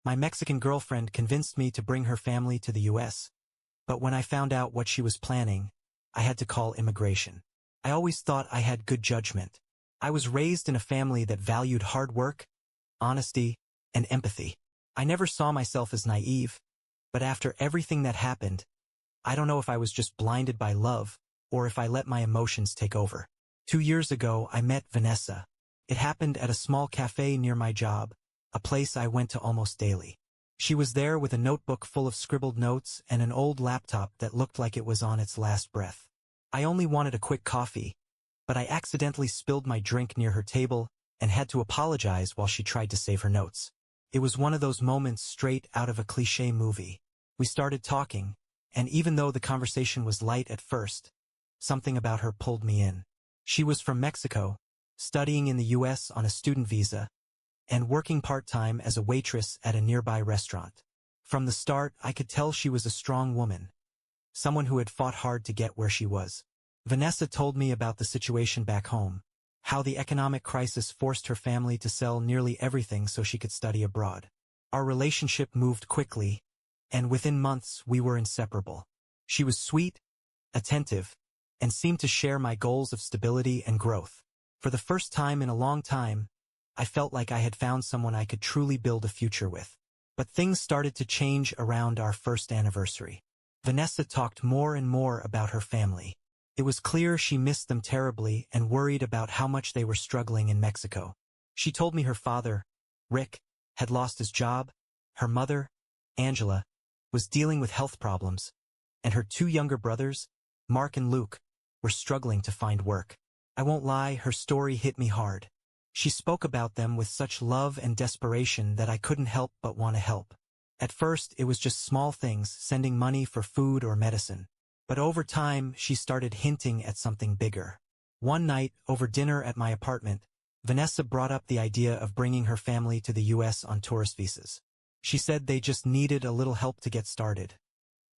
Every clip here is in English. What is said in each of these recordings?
My Mexican girlfriend convinced me to bring her family to the US, but when I found out what she was planning, I had to call immigration. I always thought I had good judgment. I was raised in a family that valued hard work, honesty, and empathy. I never saw myself as naive, but after everything that happened, I don't know if I was just blinded by love or if I let my emotions take over. 2 years ago, I met Vanessa. It happened at a small cafe near my job, a place I went to almost daily. She was there with a notebook full of scribbled notes and an old laptop that looked like it was on its last breath. I only wanted a quick coffee, but I accidentally spilled my drink near her table and had to apologize while she tried to save her notes. It was one of those moments straight out of a cliché movie. We started talking, and even though the conversation was light at first, something about her pulled me in. She was from Mexico, studying in the US on a student visa, and working part-time as a waitress at a nearby restaurant. From the start, I could tell she was a strong woman, someone who had fought hard to get where she was. Vanessa told me about the situation back home, how the economic crisis forced her family to sell nearly everything so she could study abroad. Our relationship moved quickly, and within months we were inseparable. She was sweet, attentive, and seemed to share my goals of stability and growth. For the first time in a long time, I felt like I had found someone I could truly build a future with. But things started to change around our first anniversary. Vanessa talked more and more about her family. It was clear she missed them terribly and worried about how much they were struggling in Mexico. She told me her father, Rick, had lost his job, her mother, Angela, was dealing with health problems, and her 2 younger brothers, Mark and Luke, were struggling to find work. I won't lie, her story hit me hard. She spoke about them with such love and desperation that I couldn't help but want to help. At first, it was just small things, sending money for food or medicine. But over time, she started hinting at something bigger. One night, over dinner at my apartment, Vanessa brought up the idea of bringing her family to the US on tourist visas. She said they just needed a little help to get started.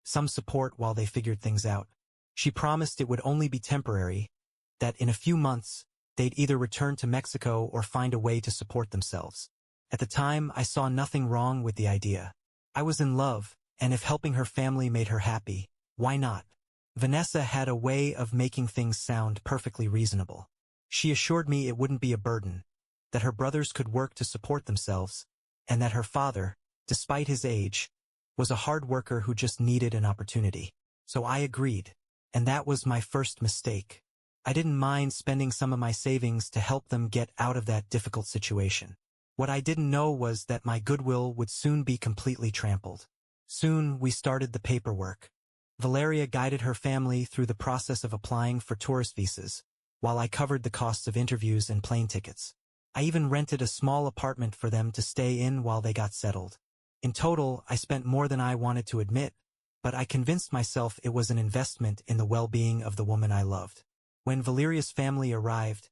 Some support while they figured things out. She promised it would only be temporary, that in a few months, they'd either return to Mexico or find a way to support themselves. At the time, I saw nothing wrong with the idea. I was in love, and if helping her family made her happy, why not? Vanessa had a way of making things sound perfectly reasonable. She assured me it wouldn't be a burden, that her brothers could work to support themselves, and that her father, despite his age, was a hard worker who just needed an opportunity. So I agreed, and that was my first mistake. I didn't mind spending some of my savings to help them get out of that difficult situation. What I didn't know was that my goodwill would soon be completely trampled. Soon, we started the paperwork. Valeria guided her family through the process of applying for tourist visas, while I covered the costs of interviews and plane tickets. I even rented a small apartment for them to stay in while they got settled. In total, I spent more than I wanted to admit, but I convinced myself it was an investment in the well-being of the woman I loved. When Valeria's family arrived,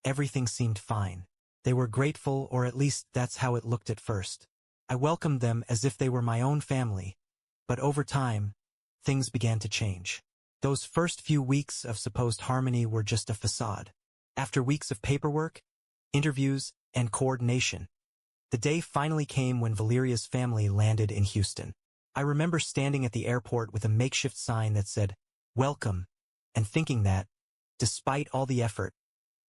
everything seemed fine. They were grateful, or at least that's how it looked at first. I welcomed them as if they were my own family, but over time, things began to change. Those first few weeks of supposed harmony were just a facade. After weeks of paperwork, interviews, and coordination, the day finally came when Valeria's family landed in Houston. I remember standing at the airport with a makeshift sign that said, "Welcome," and thinking that, despite all the effort,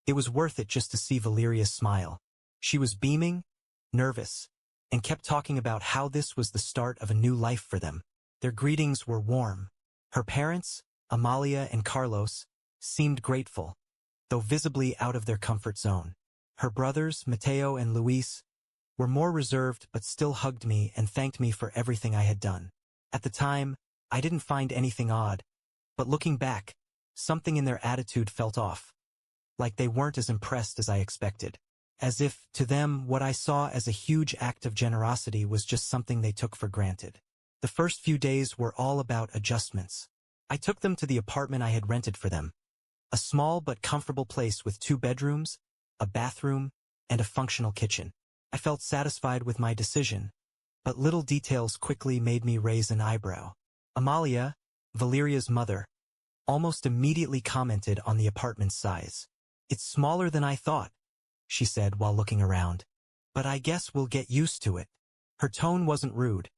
it was worth it just to see Valeria smile. She was beaming, nervous, and kept talking about how this was the start of a new life for them. Their greetings were warm. Her parents, Amalia and Carlos, seemed grateful, though visibly out of their comfort zone. Her brothers, Mateo and Luis, were more reserved but still hugged me and thanked me for everything I had done. At the time, I didn't find anything odd, but looking back, something in their attitude felt off, like they weren't as impressed as I expected. As if, to them, what I saw as a huge act of generosity was just something they took for granted. The first few days were all about adjustments. I took them to the apartment I had rented for them, a small but comfortable place with 2 bedrooms, a bathroom, and a functional kitchen. I felt satisfied with my decision, but little details quickly made me raise an eyebrow. Amalia, Valeria's mother, almost immediately commented on the apartment's size. "It's smaller than I thought," she said while looking around. "But I guess we'll get used to it." Her tone wasn't rude,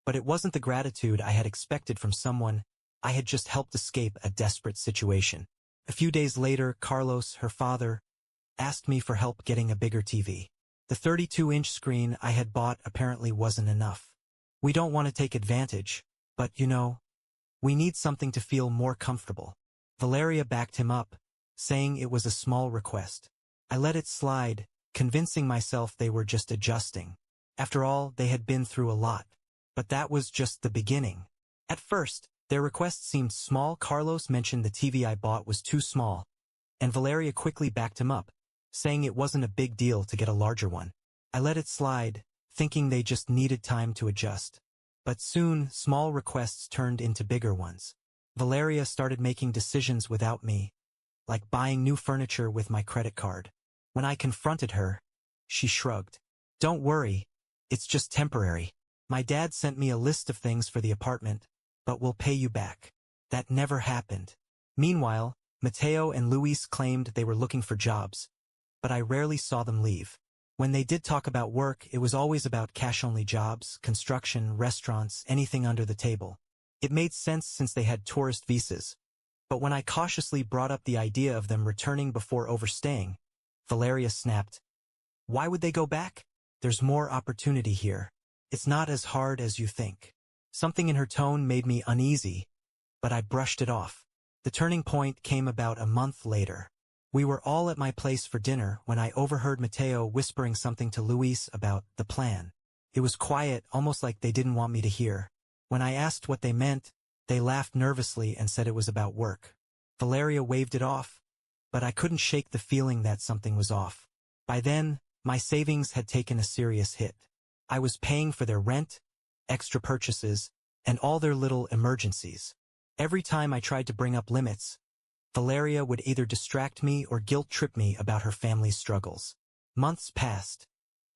but it wasn't the gratitude I had expected from someone I had just helped escape a desperate situation. A few days later, Carlos, her father, asked me for help getting a bigger TV. The 32-inch screen I had bought apparently wasn't enough. We don't want to take advantage, but we need something to feel more comfortable. Valeria backed him up, saying it was a small request. I let it slide, convincing myself they were just adjusting. After all, they had been through a lot. But that was just the beginning. At first, their request seemed small. Carlos mentioned the TV I bought was too small, and Valeria quickly backed him up, saying it wasn't a big deal to get a larger one. I let it slide, thinking they just needed time to adjust. But soon, small requests turned into bigger ones. Valeria started making decisions without me, like buying new furniture with my credit card. When I confronted her, she shrugged. "Don't worry, it's just temporary. My dad sent me a list of things for the apartment, but we'll pay you back." That never happened. Meanwhile, Mateo and Luis claimed they were looking for jobs, but I rarely saw them leave. When they did talk about work, it was always about cash-only jobs, construction, restaurants, anything under the table. It made sense since they had tourist visas. But when I cautiously brought up the idea of them returning before overstaying, Valeria snapped. "Why would they go back? There's more opportunity here. It's not as hard as you think." Something in her tone made me uneasy, but I brushed it off. The turning point came about a month later. We were all at my place for dinner when I overheard Mateo whispering something to Luis about the plan. It was quiet, almost like they didn't want me to hear. When I asked what they meant, they laughed nervously and said it was about work. Valeria waved it off, but I couldn't shake the feeling that something was off. By then, my savings had taken a serious hit. I was paying for their rent, extra purchases, and all their little emergencies. Every time I tried to bring up limits, Valeria would either distract me or guilt-trip me about her family's struggles. Months passed,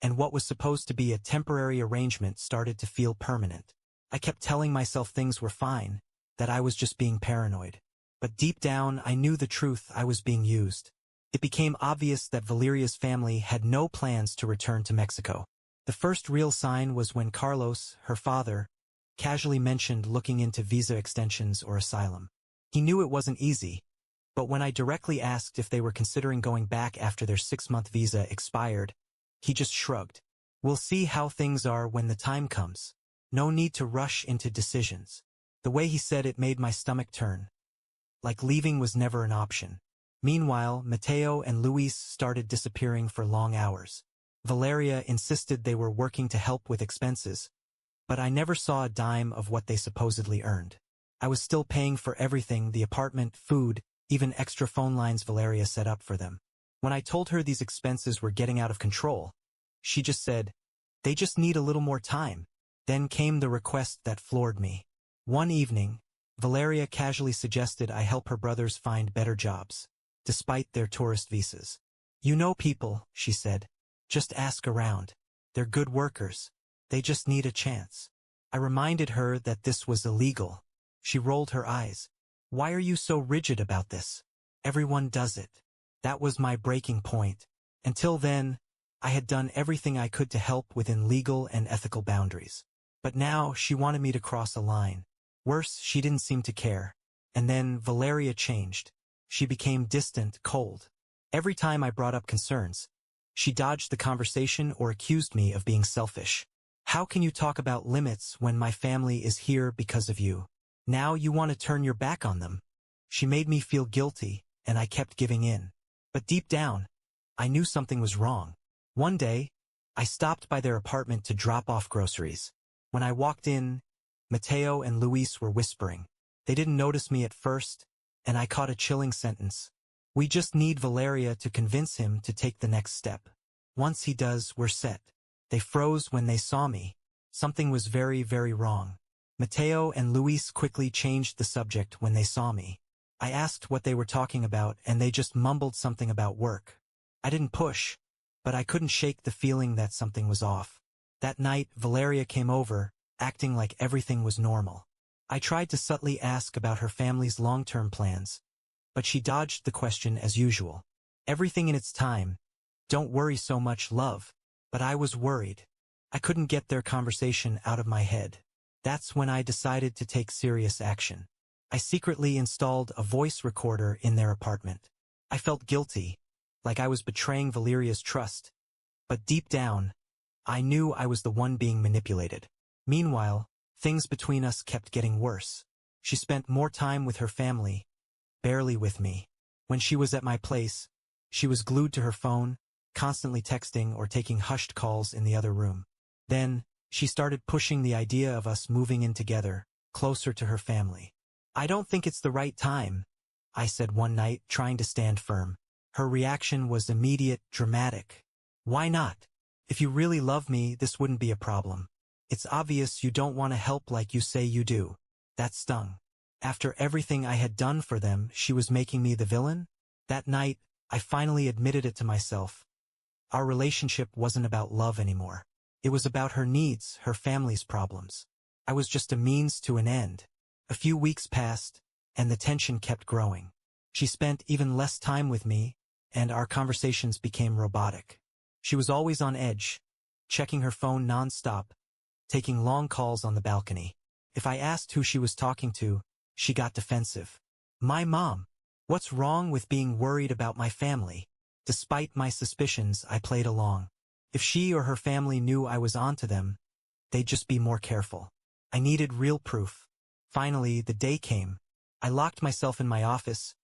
and what was supposed to be a temporary arrangement started to feel permanent. I kept telling myself things were fine, that I was just being paranoid. But deep down, I knew the truth. I was being used. It became obvious that Valeria's family had no plans to return to Mexico. The first real sign was when Carlos, her father, casually mentioned looking into visa extensions or asylum. He knew it wasn't easy, but when I directly asked if they were considering going back after their 6-month visa expired, he just shrugged. "We'll see how things are when the time comes. No need to rush into decisions." The way he said it made my stomach turn. Like leaving was never an option. Meanwhile, Mateo and Luis started disappearing for long hours. Valeria insisted they were working to help with expenses, but I never saw a dime of what they supposedly earned. I was still paying for everything: the apartment, food, even extra phone lines Valeria set up for them. When I told her these expenses were getting out of control, she just said, "They just need a little more time." Then came the request that floored me. One evening, Valeria casually suggested I help her brothers find better jobs, despite their tourist visas. "You know people," she said. "Just ask around. They're good workers. They just need a chance." I reminded her that this was illegal. She rolled her eyes. "Why are you so rigid about this? Everyone does it." That was my breaking point. Until then, I had done everything I could to help within legal and ethical boundaries. But now she wanted me to cross a line. Worse, she didn't seem to care. And then Valeria changed. She became distant, cold. Every time I brought up concerns, she dodged the conversation or accused me of being selfish. "How can you talk about limits when my family is here because of you? Now you want to turn your back on them?" She made me feel guilty, and I kept giving in. But deep down, I knew something was wrong. One day, I stopped by their apartment to drop off groceries. When I walked in, Mateo and Luis were whispering. They didn't notice me at first, and I caught a chilling sentence. "We just need Valeria to convince him to take the next step. Once he does, we're set." They froze when they saw me. Something was very, very wrong. Mateo and Luis quickly changed the subject when they saw me. I asked what they were talking about, and they just mumbled something about work. I didn't push, but I couldn't shake the feeling that something was off. That night, Valeria came over, acting like everything was normal. I tried to subtly ask about her family's long-term plans, but she dodged the question as usual. "Everything in its time. Don't worry so much, love." But I was worried. I couldn't get their conversation out of my head. That's when I decided to take serious action. I secretly installed a voice recorder in their apartment. I felt guilty, like I was betraying Valeria's trust. But deep down, I knew I was the one being manipulated. Meanwhile, things between us kept getting worse. She spent more time with her family, barely with me. When she was at my place, she was glued to her phone, constantly texting or taking hushed calls in the other room. Then, she started pushing the idea of us moving in together, closer to her family. "I don't think it's the right time," I said one night, trying to stand firm. Her reaction was immediate, dramatic. "Why not? If you really love me, this wouldn't be a problem. It's obvious you don't want to help like you say you do." That stung. After everything I had done for them, she was making me the villain? That night, I finally admitted it to myself. Our relationship wasn't about love anymore. It was about her needs, her family's problems. I was just a means to an end. A few weeks passed, and the tension kept growing. She spent even less time with me, and our conversations became robotic. She was always on edge, checking her phone non-stop, taking long calls on the balcony. If I asked who she was talking to, she got defensive. "My mom. What's wrong with being worried about my family?" Despite my suspicions, I played along. If she or her family knew I was onto them, they'd just be more careful. I needed real proof. Finally, the day came. I locked myself in my office,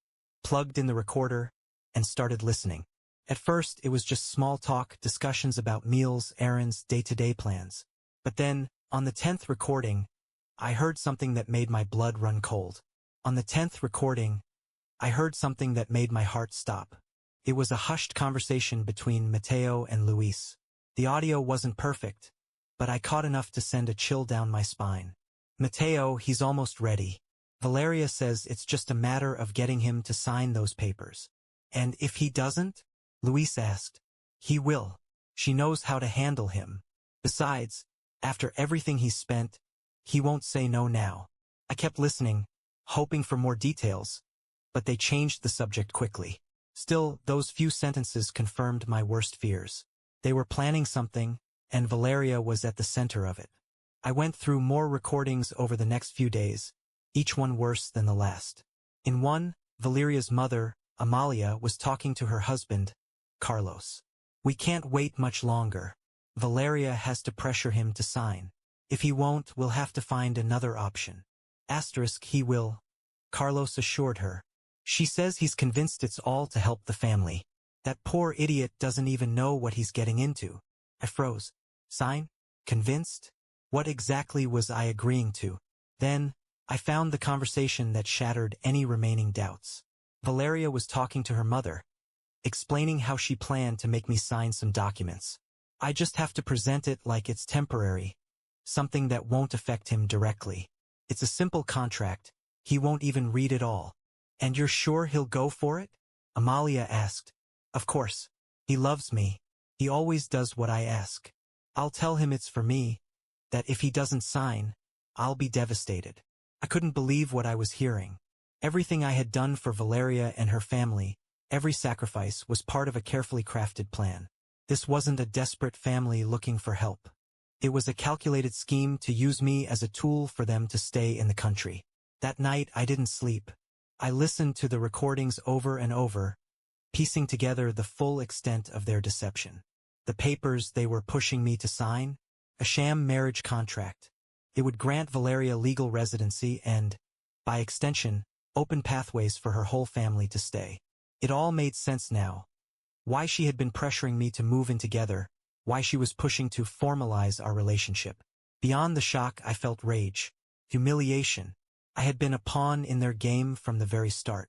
plugged in the recorder, and started listening. At first, it was just small talk, discussions about meals, errands, day-to-day plans. But then, on the 10th recording, I heard something that made my blood run cold. On the 10th recording, I heard something that made my heart stop. It was a hushed conversation between Mateo and Luis. The audio wasn't perfect, but I caught enough to send a chill down my spine. "Mateo, he's almost ready. Valeria says it's just a matter of getting him to sign those papers." "And if he doesn't?" Luis asked. "He will. She knows how to handle him. Besides, after everything he's spent, he won't say no now." I kept listening, hoping for more details, but they changed the subject quickly. Still, those few sentences confirmed my worst fears. They were planning something, and Valeria was at the center of it. I went through more recordings over the next few days, each one worse than the last. In one, Valeria's mother, Amalia, was talking to her husband, Carlos. "We can't wait much longer. Valeria has to pressure him to sign. If he won't, we'll have to find another option." He will, Carlos assured her. "She says he's convinced it's all to help the family. That poor idiot doesn't even know what he's getting into." I froze. Sign? Convinced? What exactly was I agreeing to? Then, I found the conversation that shattered any remaining doubts. Valeria was talking to her mother, explaining how she planned to make me sign some documents. "I just have to present it like it's temporary, something that won't affect him directly. It's a simple contract. He won't even read it all." "And you're sure he'll go for it?" Amalia asked. "Of course. He loves me. He always does what I ask. I'll tell him it's for me, that if he doesn't sign, I'll be devastated." I couldn't believe what I was hearing. Everything I had done for Valeria and her family, every sacrifice, was part of a carefully crafted plan. This wasn't a desperate family looking for help. It was a calculated scheme to use me as a tool for them to stay in the country. That night, I didn't sleep. I listened to the recordings over and over, piecing together the full extent of their deception. The papers they were pushing me to sign? A sham marriage contract. It would grant Valeria legal residency and, by extension, open pathways for her whole family to stay. It all made sense now. Why she had been pressuring me to move in together, why she was pushing to formalize our relationship. Beyond the shock, I felt rage, humiliation. I had been a pawn in their game from the very start.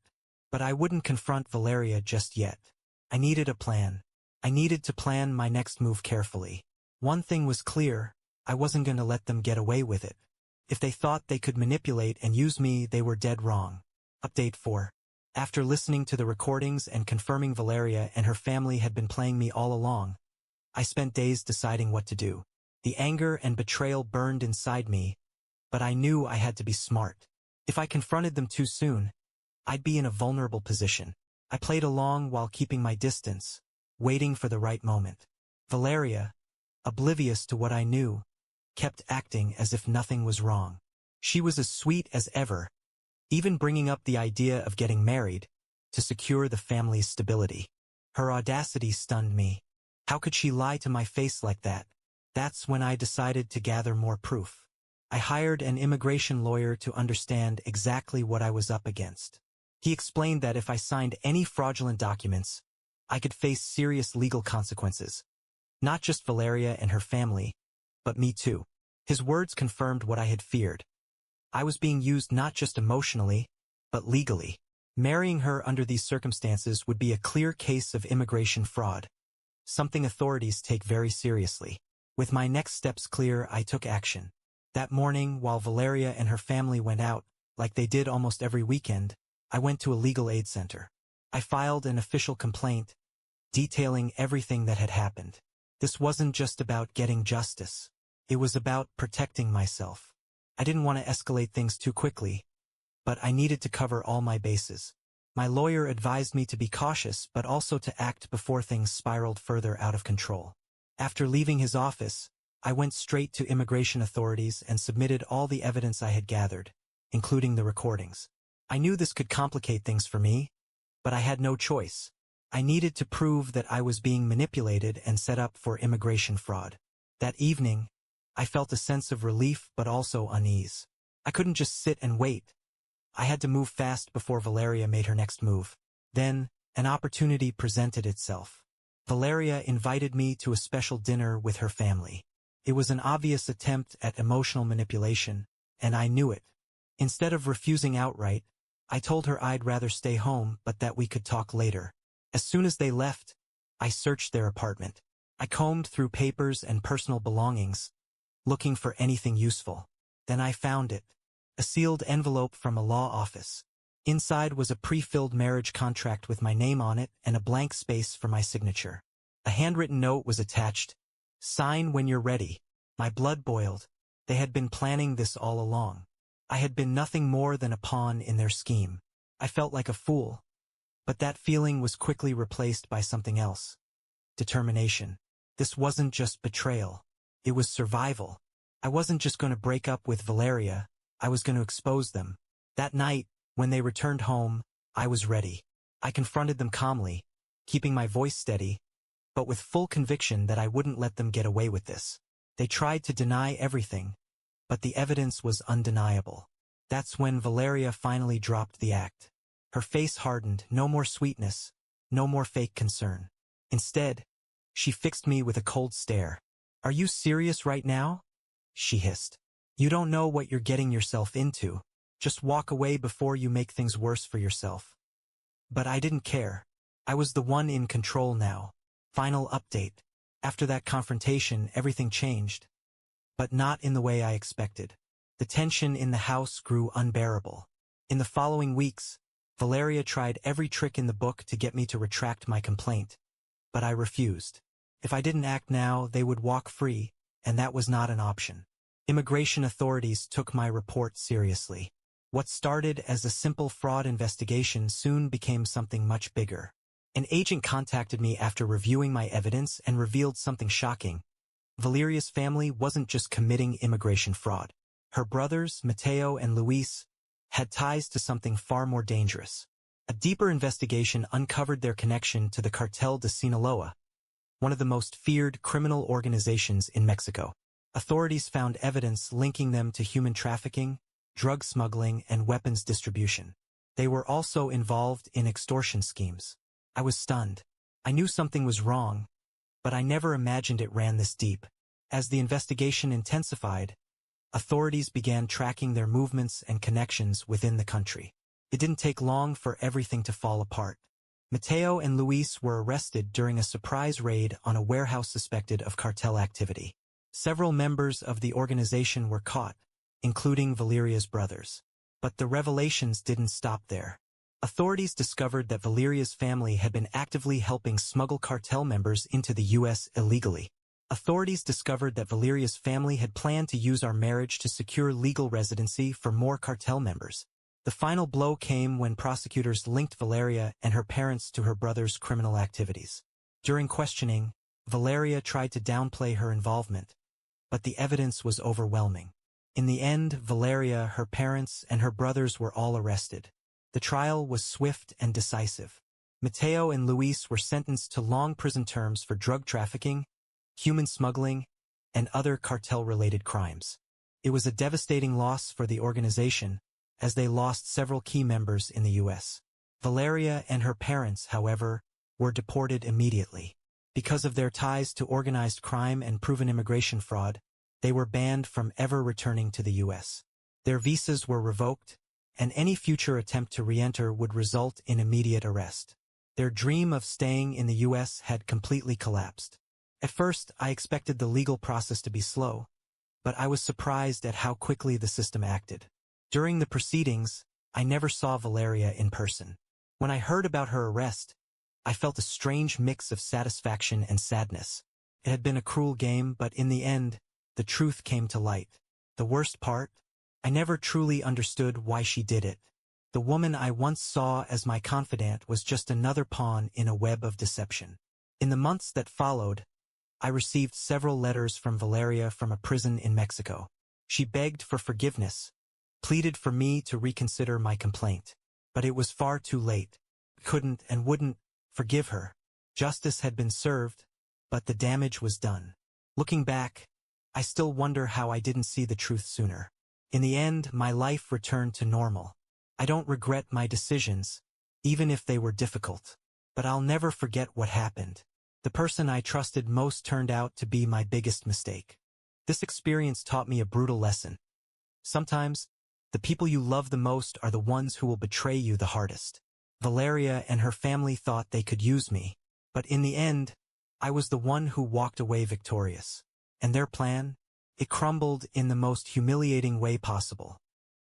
But I wouldn't confront Valeria just yet. I needed a plan. I needed to plan my next move carefully. One thing was clear, I wasn't going to let them get away with it. If they thought they could manipulate and use me, they were dead wrong. Update 4. After listening to the recordings and confirming Valeria and her family had been playing me all along, I spent days deciding what to do. The anger and betrayal burned inside me, but I knew I had to be smart. If I confronted them too soon, I'd be in a vulnerable position. I played along while keeping my distance, waiting for the right moment. Valeria, oblivious to what I knew, kept acting as if nothing was wrong. She was as sweet as ever, even bringing up the idea of getting married to secure the family's stability. Her audacity stunned me. How could she lie to my face like that? That's when I decided to gather more proof. I hired an immigration lawyer to understand exactly what I was up against. He explained that if I signed any fraudulent documents, I could face serious legal consequences. Not just Valeria and her family, but me too. His words confirmed what I had feared. I was being used not just emotionally, but legally. Marrying her under these circumstances would be a clear case of immigration fraud, something authorities take very seriously. With my next steps clear, I took action. That morning, while Valeria and her family went out, like they did almost every weekend, I went to a legal aid center. I filed an official complaint, detailing everything that had happened. This wasn't just about getting justice. It was about protecting myself. I didn't want to escalate things too quickly, but I needed to cover all my bases. My lawyer advised me to be cautious, but also to act before things spiraled further out of control. After leaving his office, I went straight to immigration authorities and submitted all the evidence I had gathered, including the recordings. I knew this could complicate things for me, but I had no choice. I needed to prove that I was being manipulated and set up for immigration fraud. That evening, I felt a sense of relief but also unease. I couldn't just sit and wait. I had to move fast before Valeria made her next move. Then, an opportunity presented itself. Valeria invited me to a special dinner with her family. It was an obvious attempt at emotional manipulation, and I knew it. Instead of refusing outright, I told her I'd rather stay home but that we could talk later. As soon as they left, I searched their apartment. I combed through papers and personal belongings, looking for anything useful. Then I found it. A sealed envelope from a law office. Inside was a pre-filled marriage contract with my name on it and a blank space for my signature. A handwritten note was attached. "Sign when you're ready." My blood boiled. They had been planning this all along. I had been nothing more than a pawn in their scheme. I felt like a fool. But that feeling was quickly replaced by something else. Determination. This wasn't just betrayal. It was survival. I wasn't just going to break up with Valeria. I was going to expose them. That night, when they returned home, I was ready. I confronted them calmly, keeping my voice steady, but with full conviction that I wouldn't let them get away with this. They tried to deny everything, but the evidence was undeniable. That's when Valeria finally dropped the act. Her face hardened, no more sweetness, no more fake concern. Instead, she fixed me with a cold stare. "Are you serious right now?" she hissed. "You don't know what you're getting yourself into. Just walk away before you make things worse for yourself." But I didn't care. I was the one in control now. Final update. After that confrontation, everything changed. But not in the way I expected. The tension in the house grew unbearable. In the following weeks, Valeria tried every trick in the book to get me to retract my complaint. But I refused. If I didn't act now, they would walk free, and that was not an option. Immigration authorities took my report seriously. What started as a simple fraud investigation soon became something much bigger. An agent contacted me after reviewing my evidence and revealed something shocking. Valeria's family wasn't just committing immigration fraud. Her brothers, Mateo and Luis, had ties to something far more dangerous. A deeper investigation uncovered their connection to the Cartel de Sinaloa, one of the most feared criminal organizations in Mexico. Authorities found evidence linking them to human trafficking, drug smuggling, and weapons distribution. They were also involved in extortion schemes. I was stunned. I knew something was wrong, but I never imagined it ran this deep. As the investigation intensified, authorities began tracking their movements and connections within the country. It didn't take long for everything to fall apart. Mateo and Luis were arrested during a surprise raid on a warehouse suspected of cartel activity. Several members of the organization were caught, including Valeria's brothers. But the revelations didn't stop there. Authorities discovered that Valeria's family had been actively helping smuggle cartel members into the U.S. illegally. Authorities discovered that Valeria's family had planned to use our marriage to secure legal residency for more cartel members. The final blow came when prosecutors linked Valeria and her parents to her brother's criminal activities. During questioning, Valeria tried to downplay her involvement, but the evidence was overwhelming. In the end, Valeria, her parents, and her brothers were all arrested. The trial was swift and decisive. Mateo and Luis were sentenced to long prison terms for drug trafficking, human smuggling, and other cartel-related crimes. It was a devastating loss for the organization, as they lost several key members in the U.S. Valeria and her parents, however, were deported immediately. Because of their ties to organized crime and proven immigration fraud, they were banned from ever returning to the U.S. Their visas were revoked, and any future attempt to re-enter would result in immediate arrest. Their dream of staying in the U.S. had completely collapsed. At first, I expected the legal process to be slow, but I was surprised at how quickly the system acted. During the proceedings, I never saw Valeria in person. When I heard about her arrest, I felt a strange mix of satisfaction and sadness. It had been a cruel game, but in the end, the truth came to light. The worst part? I never truly understood why she did it. The woman I once saw as my confidant was just another pawn in a web of deception. In the months that followed, I received several letters from Valeria from a prison in Mexico. She begged for forgiveness, pleaded for me to reconsider my complaint. But it was far too late. I couldn't and wouldn't forgive her. Justice had been served, but the damage was done. Looking back, I still wonder how I didn't see the truth sooner. In the end, my life returned to normal. I don't regret my decisions, even if they were difficult. But I'll never forget what happened. The person I trusted most turned out to be my biggest mistake. This experience taught me a brutal lesson. Sometimes, the people you love the most are the ones who will betray you the hardest. Valeria and her family thought they could use me, but in the end, I was the one who walked away victorious. And their plan? It crumbled in the most humiliating way possible.